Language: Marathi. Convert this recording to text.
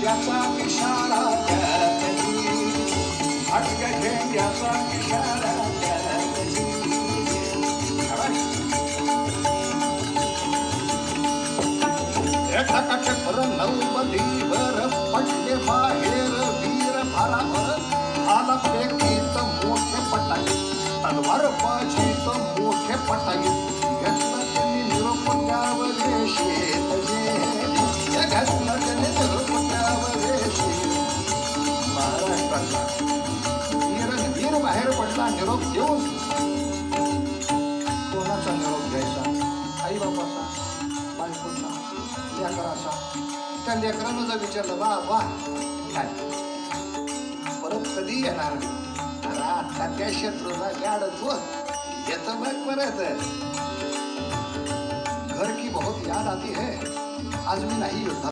झेंड्याचा इशारा त्यातली, फाटक्या झेंड्याचा इशारा त्यातली. टकाटक नौबंदीवर पडले बाहेर वीर भारावर, आला फेकीत मोठे पटाई, तलवार बाजीत मोठे पटाई, घेतलं त्यांनी निरोप त्यावर शेत जे, घेतलं त्यांनी निरोप त्यावर शेत. महाराष्ट्राचा वीर बाहेर पडला निरोप देऊन. कोणाचा निरोप घ्यायचा? आई बापाचा, बायकोचा, लेकराचा. त्या लेकरानं जर विचारलं वा वा काय परत कधी येणार? अरे आता त्या शत्रूला गाडतो येतो बघ परत. घर की बहुत याद आती है, आज मी नाही युद्धात